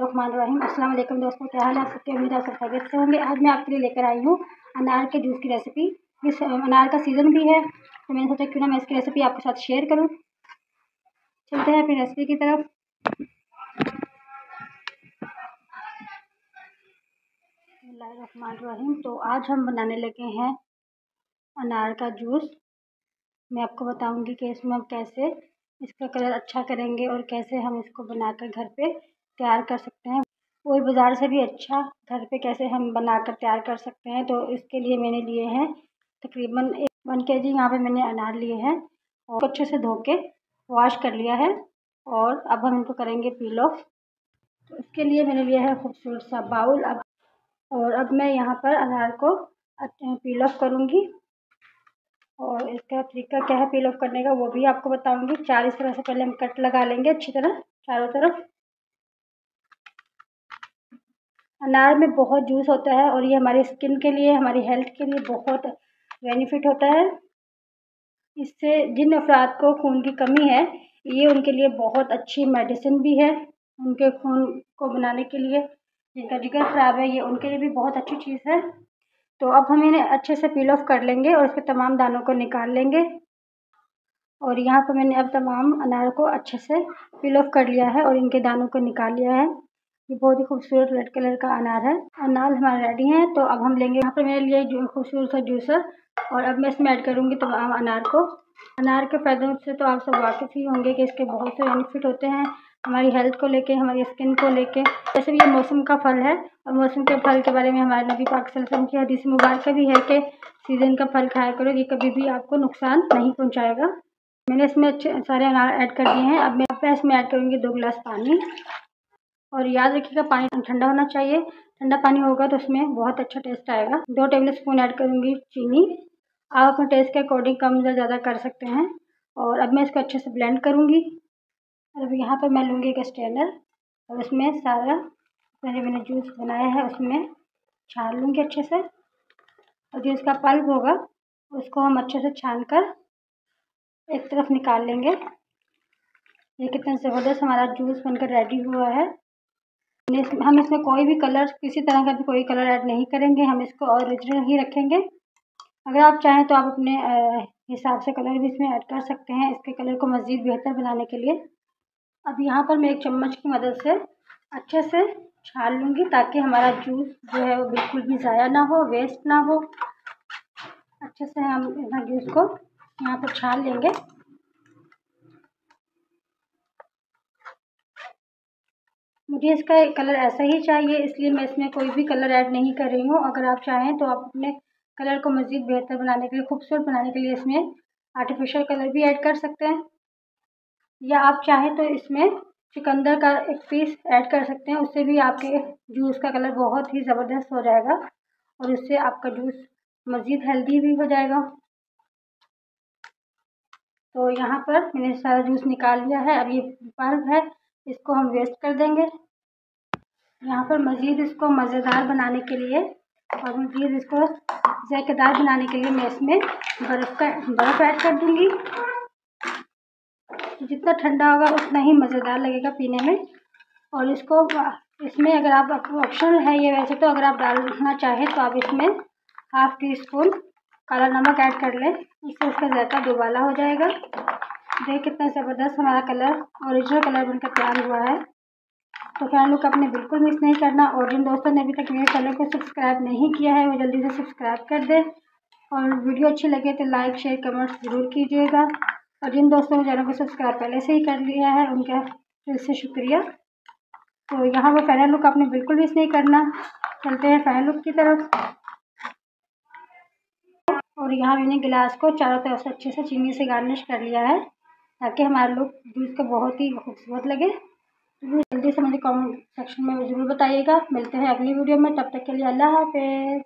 बिस्मिल्लाहिर्रहमानिर्रहीम। अस्सलाम वालेकुम दोस्तों, क्या हाल है आप सबके। उम्मीद है सब खैरियत से होंगे। आज मैं आपके लिए लेकर आई हूँ अनार के जूस की रेसिपी। इस अनार का सीज़न भी है तो मैंने सोचा क्यों ना मैं इसकी रेसिपी आपके साथ शेयर करूँ। चलते हैं अपनी रेसिपी की तरफ। बिस्मिल्लाहिर्रहमानिर्रहीम। तो आज हम बनाने लगे हैं अनार का जूस। मैं आपको बताऊंगी कि इसमें हम कैसे इसका कलर अच्छा करेंगे और कैसे हम इसको बनाकर घर पे तैयार कर सकते हैं। कोई बाज़ार से भी अच्छा घर पे कैसे हम बनाकर तैयार कर सकते हैं। तो इसके लिए मैंने लिए हैं तकरीबन 1 kg यहाँ पे मैंने अनार लिए हैं और अच्छे से धो के वॉश कर लिया है। और अब हम इनको करेंगे पील ऑफ। तो इसके लिए मैंने लिया है खूबसूरत सा बाउल। अब मैं यहाँ पर अनार को पील ऑफ करूँगी और इसका तरीका क्या है पील ऑफ करने का वो भी आपको बताऊंगी। 4 इस तरह से पहले हम कट लगा लेंगे अच्छी तरह चारों तरफ। अनार में बहुत जूस होता है और ये हमारी स्किन के लिए, हमारी हेल्थ के लिए बहुत बेनिफिट होता है। इससे जिन अफराद को खून की कमी है ये उनके लिए बहुत अच्छी मेडिसिन भी है। उनके खून को बनाने के लिए, जिनका जिगर ख़राब है ये उनके लिए भी बहुत अच्छी चीज़ है। तो अब हम इन्हें अच्छे से पील ऑफ कर लेंगे और इसके तमाम दानों को निकाल लेंगे। और यहाँ पर मैंने अब तमाम अनार को अच्छे से पील ऑफ कर लिया है और इनके दानों को निकाल लिया है। ये बहुत ही खूबसूरत रेड कलर का अनार है। अनार हमारे रेडी हैं। तो अब हम लेंगे, यहाँ पर मैंने लिया जो खूबसूरत सा जूसर और अब मैं इसमें ऐड करूँगी तमाम अनार को। अनार के फ़ायदों से तो आप सब वाकिफ़ ही होंगे कि इसके बहुत से बेनिफिट होते हैं हमारी हेल्थ को लेके, हमारी स्किन को लेके। वैसे भी ये मौसम का फल है और मौसम के फल के बारे में हमारे नबी पाक सल्लल्लाहु अलैहि वसल्लम की हदीस मुबारक भी है कि सीज़न का फल खाया करो, ये कभी भी आपको नुकसान नहीं पहुँचाएगा। मैंने इसमें अच्छे सारे अनार ऐड कर दिए हैं। अब मैं इसमें ऐड करूँगी 2 गिलास पानी। और याद रखिएगा पानी ठंडा होना चाहिए। ठंडा पानी होगा तो उसमें बहुत अच्छा टेस्ट आएगा। 2 टेबल स्पून ऐड करूँगी चीनी। आप अपने टेस्ट के अकॉर्डिंग कम या ज़्यादा कर सकते हैं। और अब मैं इसको अच्छे से ब्लेंड करूँगी। और अब यहाँ पर मैं लूँगी एक स्ट्रेनर और उसमें सारा मैंने जूस बनाया है उसमें छान लूँगी अच्छे से। और जो इसका पल्प होगा उसको हम अच्छे से छान कर एक तरफ निकाल लेंगे। ये कितना ज़बरदस्त हमारा जूस बनकर रेडी हुआ है। हम इसमें कोई भी कलर, किसी तरह का भी कोई कलर ऐड नहीं करेंगे। हम इसको ओरिजिनल ही रखेंगे। अगर आप चाहें तो आप अपने हिसाब से कलर भी इसमें ऐड कर सकते हैं इसके कलर को मज़ीद बेहतर बनाने के लिए। अब यहाँ पर मैं एक चम्मच की मदद से अच्छे से छान लूँगी ताकि हमारा जूस जो है वो बिल्कुल भी ज़ाया ना हो, वेस्ट ना हो। अच्छे से हम जूस को यहाँ पर छान लेंगे। मुझे इसका कलर ऐसा ही चाहिए, इसलिए मैं इसमें कोई भी कलर ऐड नहीं कर रही हूँ। अगर आप चाहें तो आप अपने कलर को मज़ीद बेहतर बनाने के लिए, खूबसूरत बनाने के लिए इसमें आर्टिफिशियल कलर भी ऐड कर सकते हैं। या आप चाहें तो इसमें चुकंदर का एक पीस ऐड कर सकते हैं। उससे भी आपके जूस का कलर बहुत ही ज़बरदस्त हो जाएगा और इससे आपका जूस मज़ीद हेल्दी भी हो जाएगा। तो यहाँ पर मैंने सारा जूस निकाल लिया है। अब ये पल्प है इसको हम वेस्ट कर देंगे। यहाँ पर मज़ीद इसको मज़ेदार बनाने के लिए और मज़ीद इसको ज़ायकेदार बनाने के लिए मैं इसमें बर्फ़ ऐड कर दूँगी। जितना ठंडा होगा उतना ही मज़ेदार लगेगा पीने में। और इसको इसमें अगर आप ऑप्शनल है ये वैसे, तो अगर आप डालना चाहें तो आप इसमें ½ टीस्पून काला नमक ऐड कर लें। इससे इसका ज़ायका दुबाला हो जाएगा। देखिए कितना ज़बरदस्त हमारा कलर, ओरिजिनल कलर बनकर तैयार हुआ है। तो फैमिली को आपने बिल्कुल मिस नहीं करना। और जिन दोस्तों ने अभी तक मेरे चैनल को सब्सक्राइब नहीं किया है वो जल्दी से सब्सक्राइब कर दें। और वीडियो अच्छी लगे तो लाइक, शेयर, कमेंट्स ज़रूर कीजिएगा। और जिन दोस्तों ने चैनल को सब्सक्राइब पहले से ही कर लिया है उनका फिर से शुक्रिया। तो यहाँ पर फाइनल लुक आपने बिल्कुल मिस नहीं करना। चलते हैं फाइनल लुक की तरफ। और यहाँ मैंने गिलास को चारों तरफ से अच्छे से चीनी से गार्निश कर लिया है ताकि हमारा लुक जूस का बहुत ही खूबसूरत लगे। जल्दी से मुझे कमेंट सेक्शन में ज़रूर बताइएगा। मिलते हैं अगली वीडियो में, तब तक के लिए अल्लाह हाफ़िज़।